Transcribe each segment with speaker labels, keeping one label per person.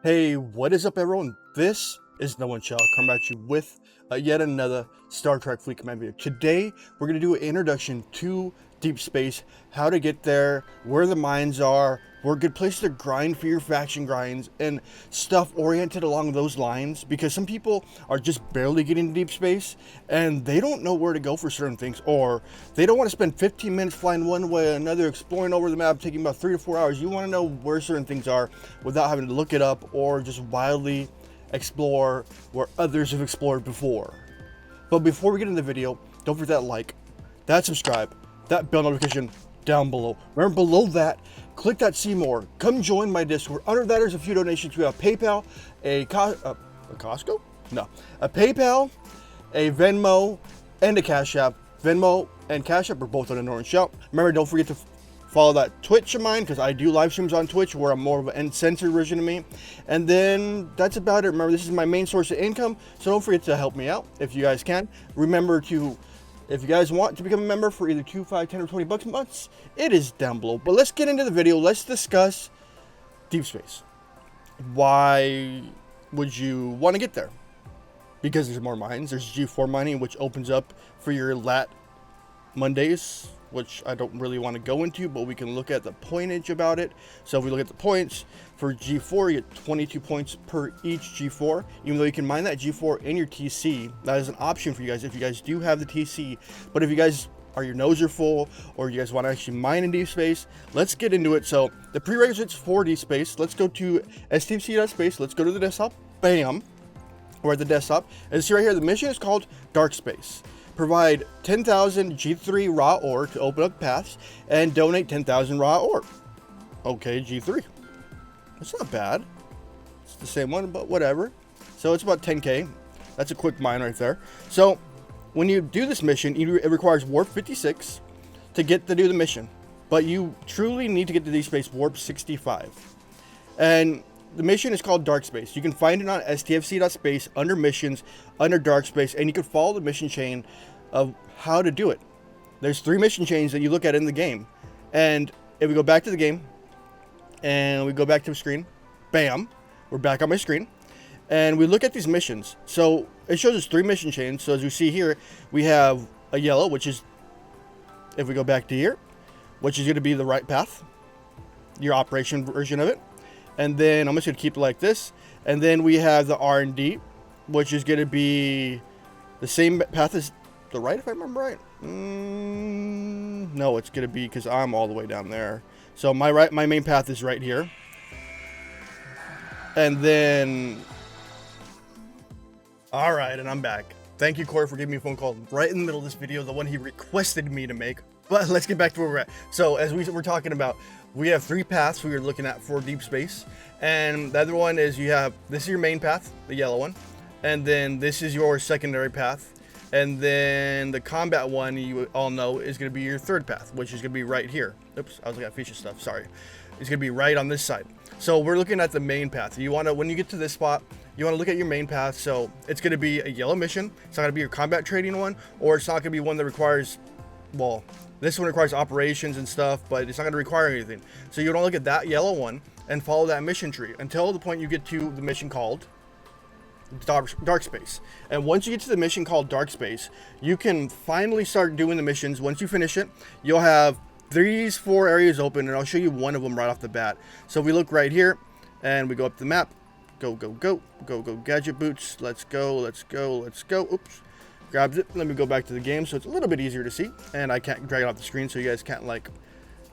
Speaker 1: Hey, what is up, everyone? This is Nowonshall coming at you with yet another Star Trek Fleet Command video. Today, we're going to do an introduction to deep space, how to get there, where the mines are, where a good place to grind for your faction grinds, and stuff oriented along those lines, because some people are just barely getting to deep space, and they don't know where to go for certain things, or they don't want to spend 15 minutes flying one way or another, exploring over the map, taking about 3 to 4 hours. You want to know where certain things are without having to look it up, or just wildly explore where others have explored before. But before we get into the video, don't forget that like, that subscribe, that bell notification down below. Remember, below that, click that see more. Come join my Discord. Under that, there's a few donations. We have PayPal, a Costco? No, a PayPal, a Venmo, and a Cashapp. Venmo and Cashapp are both on the Nowonshall. Remember, don't forget to follow that Twitch of mine, because I do live streams on Twitch where I'm more of an uncensored version of me. And then that's about it. Remember, this is my main source of income, so don't forget to help me out if you guys can. Remember to, if you guys want to become a member for either 2, 5, 10, or 20 bucks a month, it is down below. But let's get into the video. Let's discuss deep space. Why would you want to get there? Because there's more mines. There's G4 mining, which opens up for your lat Mondays, which I don't really want to go into, but we can look at the pointage about it. So if we look at the points for G4, you get 22 points per each G4. Even though you can mine that G4 in your TC, that is an option for you guys if you guys do have the TC. But if you guys are, your nose are full, or you guys want to actually mine in deep space, let's get into it. So the prerequisites for deep space, let's go to stfc.space. Let's go to the desktop. Bam, we're at the desktop. And see right here, the mission is called Dark Space. Provide 10,000 G3 raw ore to open up paths, and donate 10,000 raw ore. Okay, G3. That's not bad. It's the same one, but whatever. So it's about 10k. That's a quick mine right there. So when you do this mission, it requires warp 56 to get to do the mission. But you truly need to get to deep space warp 65. And the mission is called Dark Space. You can find it on stfc.space under missions, under Dark Space, and you can follow the mission chain of how to do it. There's 3 mission chains that you look at in the game. And if we go back to the game, and we go back to the screen, bam, we're back on my screen. And we look at these missions. So it shows us 3 mission chains. So as you see here, we have a yellow, which is, if we go back to here, which is going to be the right path, your operation version of it. And then I'm just going to keep it like this. And then we have the R&D, which is going to be the same path as the right, if I remember right. No, it's going to be, because I'm all the way down there. So my main path is right here. And then, all right, and I'm back. Thank you, Corey, for giving me a phone call right in the middle of this video, the one he requested me to make. But let's get back to where we're at. So as we were talking about, we have 3 paths we are looking at for deep space. And the other one is, you have, this is your main path, the yellow one. And then this is your secondary path. And then the combat one, you all know, is going to be your third path, which is going to be right here. Oops, I was looking at feature stuff, sorry. It's going to be right on this side. So we're looking at the main path. You want to, when you get to this spot, you want to look at your main path. So it's going to be a yellow mission. It's not going to be your combat trading one, or it's not going to be one that requires, well, this one requires operations and stuff, but it's not going to require anything. So you want to look at that yellow one and follow that mission tree until the point you get to the mission called Dark Space. And once you get to the mission called Dark Space, you can finally start doing the missions. Once you finish it, you'll have these 4 areas open, and I'll show you one of them right off the bat. So if we look right here, and we go up the map, go, gadget boots, let's go. Oops. Grabs it. Let me go back to the game so it's a little bit easier to see, and I can't drag it off the screen so you guys can't like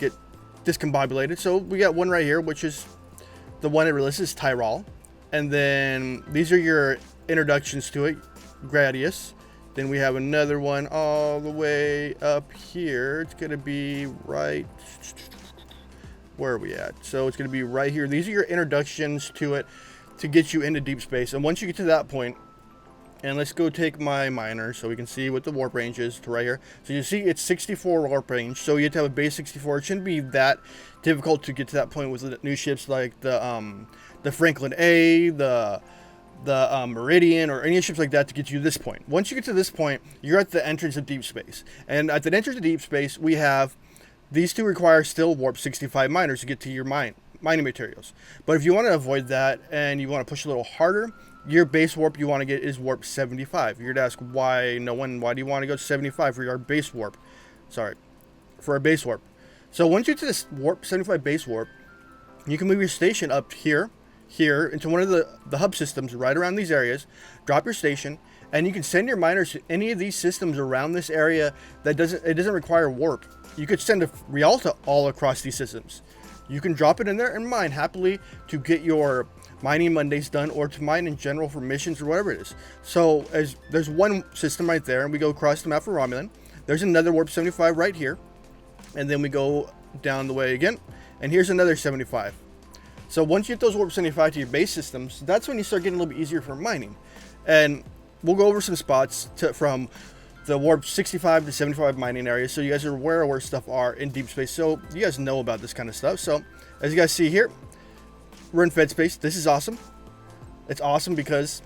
Speaker 1: get discombobulated. So we got one right here, which is the one it lists is Tyrol, and then these are your introductions to it, Gradius. Then we have another one all the way up here. It's gonna be right, where are we at? So it's gonna be right here. These are your introductions to it to get you into deep space. And once you get to that point, and let's go take my miner so we can see what the warp range is to right here. So you see it's 64 warp range. So you have to have a base 64. It shouldn't be that difficult to get to that point with the new ships like the Franklin A, the Meridian, or any ships like that to get you to this point. Once you get to this point, you're at the entrance of deep space. And at the entrance of deep space, we have these 2 require still warp 65 miners to get to your mining materials. But if you want to avoid that and you want to push a little harder, your base warp you want to get is warp 75. You're going to ask why, no one, why do you want to go to 75 for your base warp? Sorry, for a base warp. So once you get to this warp 75 base warp, you can move your station up here into one of the hub systems right around these areas, drop your station, and you can send your miners to any of these systems around this area that doesn't require warp. You could send a Rialta all across these systems. You can drop it in there and mine happily to get your mining Mondays done, or to mine in general for missions or whatever it is. So as there's one system right there, and we go across the map for Romulan. There's another warp 75 right here, and then we go down the way again, and here's another 75. So once you get those warp 75 to your base systems, that's when you start getting a little bit easier for mining. And we'll go over some spots from the warp 65 to 75 mining areas, so you guys are aware of where stuff are in deep space, so you guys know about this kind of stuff. So as you guys see here, we're in Fed space. This is awesome. It's awesome because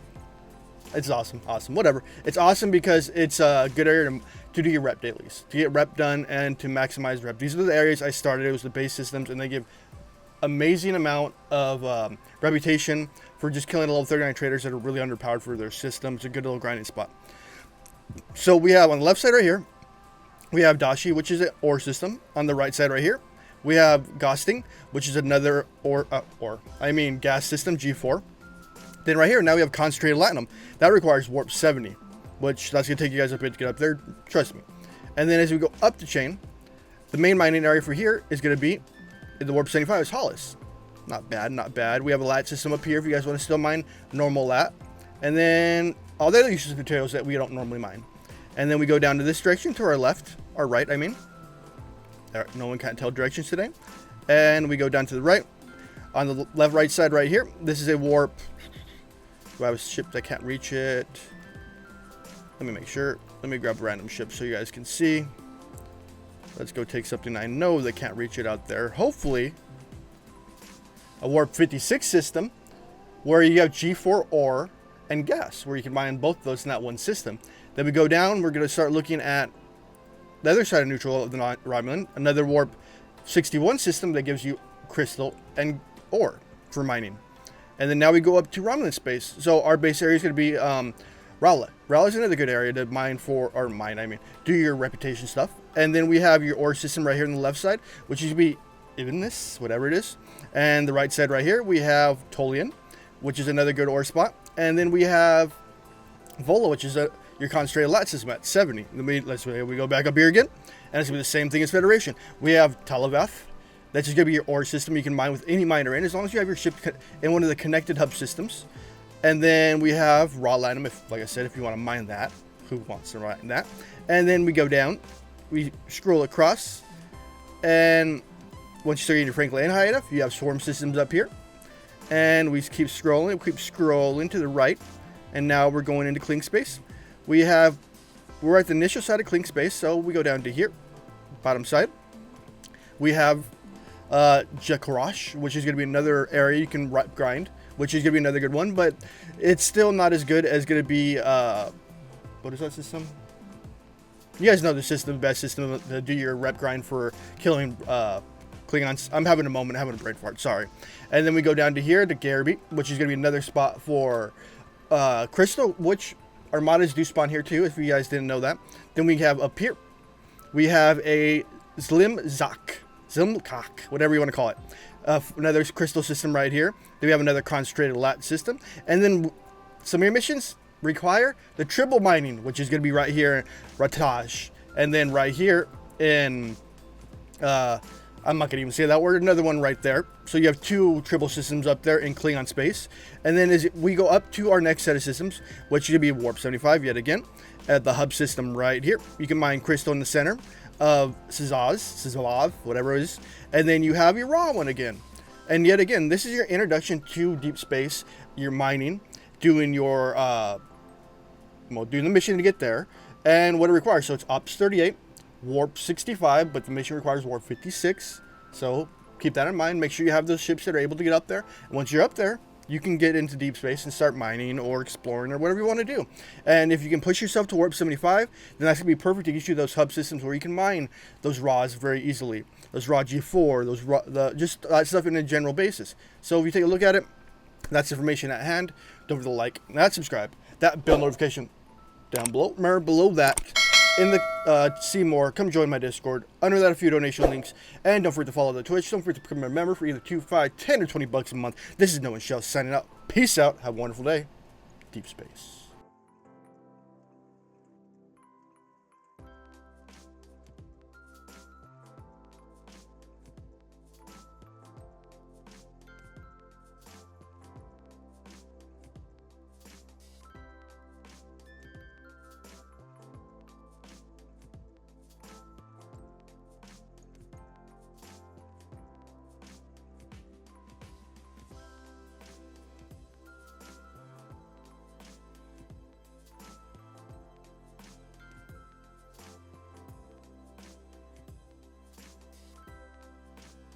Speaker 1: it's awesome, whatever. It's awesome because it's a good area to do your rep dailies, to get rep done and to maximize rep. These are the areas I started. It was the base systems, and they give amazing amount of reputation for just killing level 39 traders that are really underpowered for their systems. A good little grinding spot. So we have on the left side right here, we have Dashi, which is an ore system. On the right side right here, we have Ghosting, which is another gas system, G4. Then right here, now we have Concentrated Latinum. That requires warp 70, which that's going to take you guys a bit to get up there, trust me. And then as we go up the chain, the main mining area for here is going to be, in the warp 75 is Hollis. Not bad, not bad. We have a lat system up here if you guys want to still mine normal lat. And then all the other useless materials that we don't normally mine. And then we go down to this direction, to our left, our right, I mean. No one can't tell directions today. And we go down to the right. On the left, right side right here, this is a warp. Do I have a ship that can't reach it? Let me make sure. Let me grab a random ship so you guys can see. Let's go take something I know that can't reach it out there. Hopefully, a warp 56 system where you have G4 ore and gas, where you can mine both of those in that one system. Then we go down, we're going to start looking at the other side of neutral of the Romulan, another warp 61 system that gives you crystal and ore for mining. And then now we go up to Romulan space. So our base area is going to be Rala. Rala is another good area to mine for, or mine, I mean, do your reputation stuff. And then we have your ore system right here on the left side, which is going to be Evenness, whatever it is. And the right side right here, we have Tolian, which is another good ore spot. And then we have Vola, which is your concentrated lat system at 70. We go back up here again, and it's going to be the same thing as Federation. We have Talavath. That's just going to be your ore system. You can mine with any miner in, as long as you have your ship in one of the connected hub systems. And then we have Raw Latinum, if, like I said, if you want to mine that. Who wants to mine that? And then we go down. We scroll across. And once you start getting your Franklin high enough, you have swarm systems up here. And we keep scrolling to the right. And now we're going into Clink space. We're at the initial side of Clink space, so we go down to here, bottom side. We have Jakarash, which is going to be another area you can grind, which is going to be another good one, but it's still not as good as going to be, what is that system? You guys know the system, the best system to do your rep grind for killing Klingons. I'm having a brain fart, sorry. And then we go down to here, to Garibee, which is going to be another spot for Crystal, which Armadas do spawn here too, if you guys didn't know that. Then we have up here, we have a Zlimkak, whatever you want to call it. Another crystal system right here. Then we have another concentrated lat system. And then some of your missions require the triple mining, which is going to be right here in Rataj. And then right here in, I'm not going to even say that word, another one right there. So you have two triple systems up there in Klingon space. And then as we go up to our next set of systems, which should be Warp 75 yet again, at the hub system right here. You can mine crystal in the center of Sizalav, whatever it is. And then you have your raw one again. And yet again, this is your introduction to deep space. You're mining, doing your, doing the mission to get there. And what it requires, so it's Ops 38, Warp 65, but the mission requires Warp 56. So keep that in mind. Make sure you have those ships that are able to get up there. And once you're up there, you can get into deep space and start mining or exploring or whatever you want to do. And if you can push yourself to warp 75, then that's going to be perfect to get you those hub systems where you can mine those raws very easily. Those raw G4, those raw, just that stuff in a general basis. So if you take a look at it, that's information at hand. Don't forget to like, that subscribe, that bell notification down below. Remember, below that, in the see more, come join my Discord. Under that, a few donation links. And don't forget to follow the Twitch. Don't forget to become a member for either 2, 5, 10, or 20 bucks a month. This is Nowonshall signing out. Peace out. Have a wonderful day. Deep space.